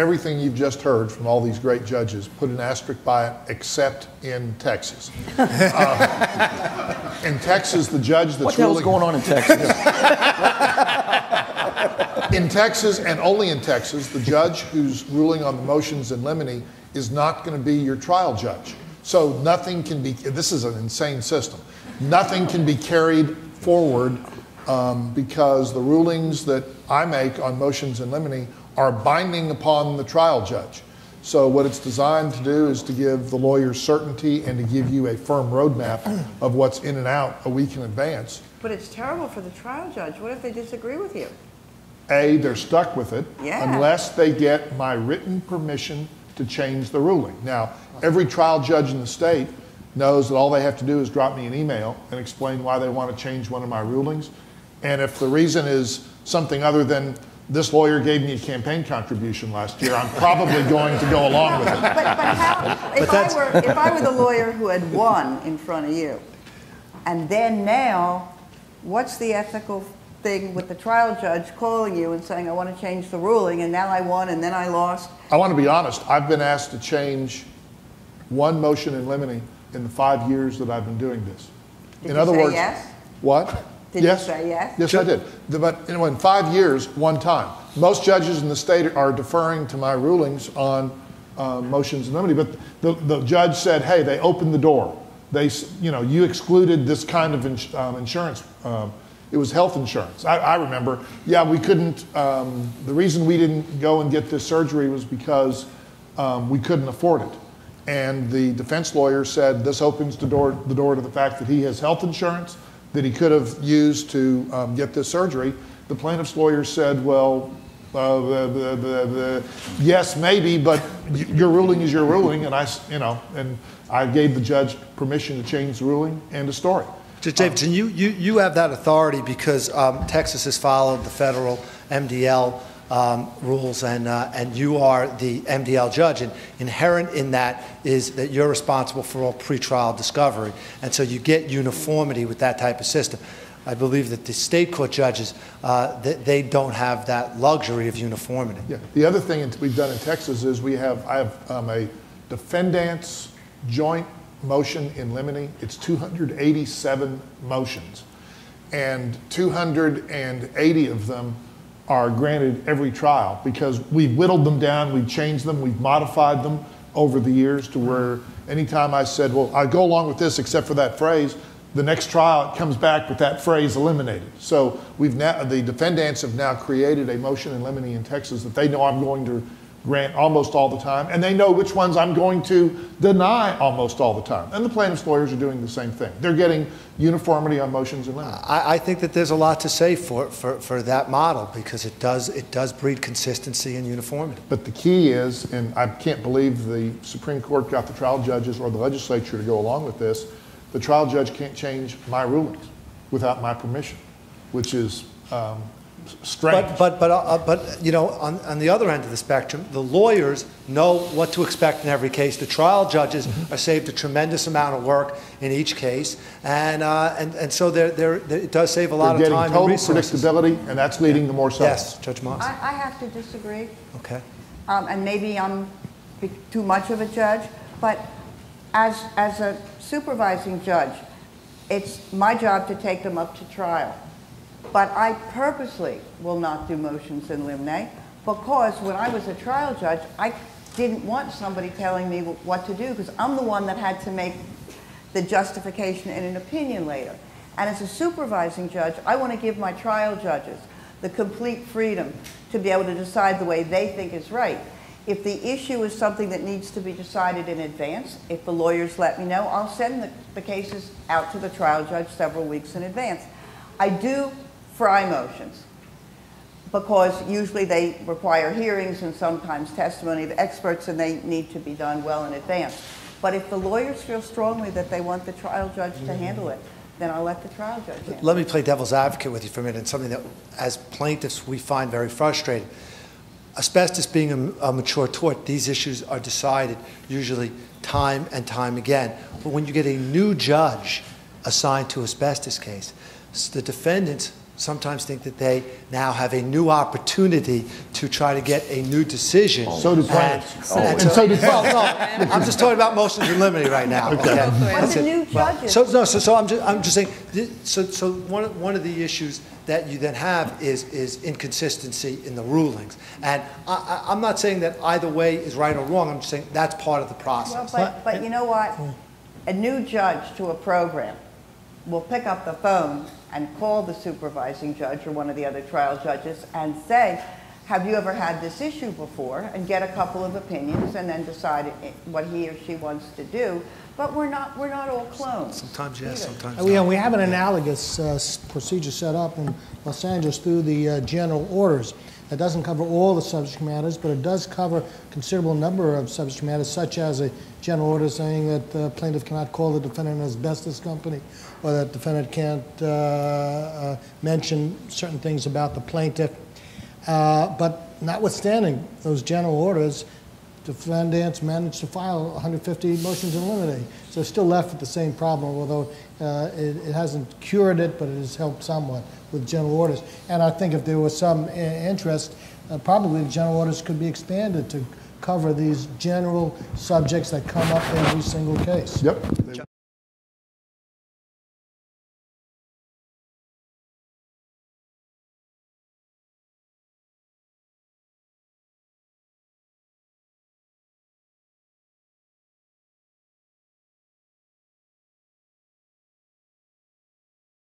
everything you've just heard from all these great judges, put an asterisk by it, except in Texas. In Texas, the judge that's what the hell's going on in Texas? In Texas, and only in Texas, the judge who's ruling on the motions in limine is not going to be your trial judge. So nothing can be, this is an insane system, nothing can be carried forward because the rulings that I make on motions in limine are binding upon the trial judge. So what it's designed to do is to give the lawyers certainty and to give you a firm roadmap of what's in and out a week in advance. But it's terrible for the trial judge. What if they disagree with you? A, they're stuck with it Yeah. unless they get my written permission to change the ruling. Now, every trial judge in the state knows that all they have to do is drop me an email and explain why they want to change one of my rulings. And if the reason is something other than this lawyer gave me a campaign contribution last year, I'm probably going to go along with it. But how, if I were the lawyer who had won in front of you, and then now, what's the ethical thing with the trial judge calling you and saying, I want to change the ruling, and now I won and then I lost? I want to be honest, I've been asked to change one motion in limine in the 5 years that I've been doing this. Did In you other say words, yes? What? Did yes. you say yes? Yes, I did. But in 5 years, one time. Most judges in the state are deferring to my rulings on motions in limine, but the judge said, hey, they opened the door. They, you excluded this kind of insurance. It was health insurance. I remember, yeah, we couldn't, the reason we didn't go and get this surgery was because we couldn't afford it. And the defense lawyer said this opens the door to the fact that he has health insurance that he could have used to get this surgery. The plaintiff's lawyer said, well, yes, maybe, but your ruling is your ruling, and I gave the judge permission to change the ruling. End of story. Davidson, you have that authority because Texas has followed the federal MDL rules, and you are the MDL judge, and inherent in that is that you're responsible for all pretrial discovery, and so you get uniformity with that type of system. I believe that the state court judges, they don't have that luxury of uniformity. Yeah. The other thing we've done in Texas is I have a defendant's joint motion in limine. It's 287 motions, and 280 of them are granted every trial because we've whittled them down, we've changed them, we've modified them over the years to where anytime I said, well, I go along with this except for that phrase, the next trial it comes back with that phrase eliminated. So the defendants have now created a motion in limine in Texas that they know I'm going to grant almost all the time, and they know which ones I'm going to deny almost all the time. And the plaintiff's lawyers are doing the same thing. They're getting uniformity on motions in limine. I think that there's a lot to say for that model because it does breed consistency and uniformity. But the key is, and I can't believe the Supreme Court got the trial judges or the legislature to go along with this, the trial judge can't change my rulings without my permission, which is strange. But on the other end of the spectrum, the lawyers know what to expect in every case. The trial judges are saved a tremendous amount of work in each case, and so it does save a lot of time and resources. They're getting total predictability, and that's leading to more settlements. Yes, Judge Moss. I have to disagree. Okay. And maybe I'm too much of a judge, but as a supervising judge, it's my job to take them up to trial. But I purposely will not do motions in limine because when I was a trial judge, I didn't want somebody telling me what to do because I'm the one that had to make the justification in an opinion later. And as a supervising judge, I want to give my trial judges the complete freedom to be able to decide the way they think is right. If the issue is something that needs to be decided in advance, if the lawyers let me know, I'll send the cases out to the trial judge several weeks in advance. I do fry motions because usually they require hearings and sometimes testimony of experts, and they need to be done well in advance. But if the lawyers feel strongly that they want the trial judge to handle it, then I'll let the trial judge handle it. Let me play devil's advocate with you for a minute, and something that as plaintiffs we find very frustrating. Asbestos being a mature tort, these issues are decided usually time and time again. But when you get a new judge assigned to asbestos case, the defendants sometimes think that they now have a new opportunity to try to get a new decision. So do plaintiffs. And so do well, no, I'm just talking about motions in limine right now. Okay. But the new judges. So I'm just saying. So one of the issues that you then have is inconsistency in the rulings, and I'm not saying that either way is right or wrong. I'm just saying that's part of the process. Well, but you know what? A new judge to a program will pick up the phone and call the supervising judge or one of the other trial judges and say, have you ever had this issue before? And get a couple of opinions and then decide what he or she wants to do. But we're not all clones. Sometimes yes, either. sometimes We, not. we have an analogous procedure set up in Los Angeles through the general orders. It doesn't cover all the subject matters, but it does cover a considerable number of subject matters, such as a general order saying that the plaintiff cannot call the defendant an asbestos company, or that the defendant can't mention certain things about the plaintiff. But notwithstanding those general orders, defendants managed to file 150 motions in limine. So it's still left with the same problem, although it hasn't cured it, but it has helped somewhat with general orders. And I think if there was some interest, probably the general orders could be expanded to cover these general subjects that come up in every single case. Yep.